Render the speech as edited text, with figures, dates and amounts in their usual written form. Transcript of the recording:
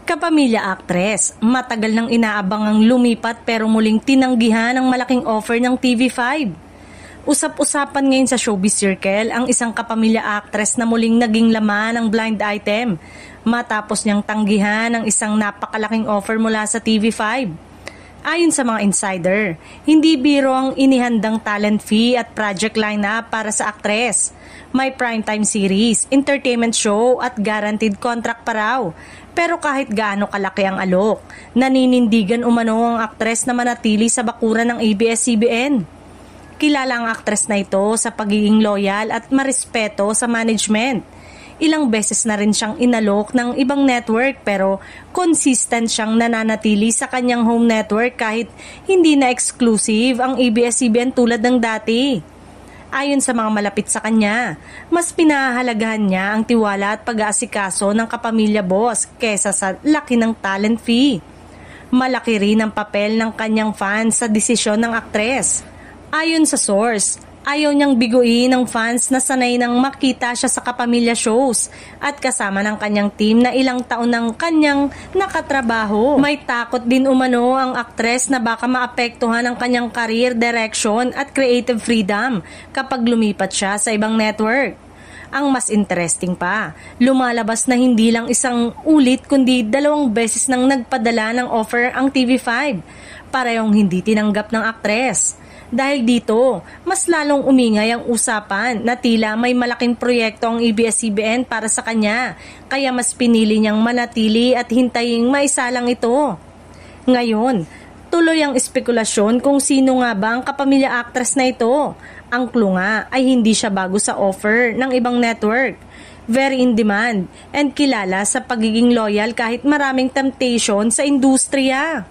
Kapamilya actress, matagal nang inaabangang lumipat pero muling tinanggihan ang malaking offer ng TV5. Usap-usapan ngayon sa showbiz circle ang isang kapamilya actress na muling naging laman ng blind item matapos niyang tanggihan ang isang napakalaking offer mula sa TV5. Ayon sa mga insider, hindi biro ang inihandang talent fee at project lineup para sa aktres. May primetime series, entertainment show at guaranteed contract pa raw. Pero kahit gaano kalaki ang alok, naninindigan umano ang aktres na manatili sa bakuran ng ABS-CBN. Kilala ang aktres na ito sa pagiging loyal at marespeto sa management. Ilang beses na rin siyang inalok ng ibang network pero consistent siyang nananatili sa kanyang home network kahit hindi na exclusive ang ABS-CBN tulad ng dati. Ayon sa mga malapit sa kanya, mas pinahahalagahan niya ang tiwala at pag-aasikaso ng kapamilya boss kesa sa laki ng talent fee. Malaki rin ang papel ng kanyang fans sa desisyon ng aktres. Ayon sa source, ayaw niyang biguin ng fans na sanay nang makita siya sa kapamilya shows at kasama ng kanyang team na ilang taon ng kanyang nakatrabaho. May takot din umano ang aktres na baka maapektuhan ang kanyang career direction at creative freedom kapag lumipat siya sa ibang network. Ang mas interesting pa, lumalabas na hindi lang isang ulit kundi 2 beses nang nagpadala ng offer ang TV5, parehong hindi tinanggap ng aktres. Dahil dito, mas lalong umingay ang usapan na tila may malaking proyekto ang ABS-CBN para sa kanya, kaya mas pinili niyang manatili at hintayin maisalang ito. Ngayon, tuloy ang espekulasyon kung sino nga ba ang kapamilya actress na ito. Ang clue nga ay hindi siya bago sa offer ng ibang network. Very in demand and kilala sa pagiging loyal kahit maraming temptation sa industriya.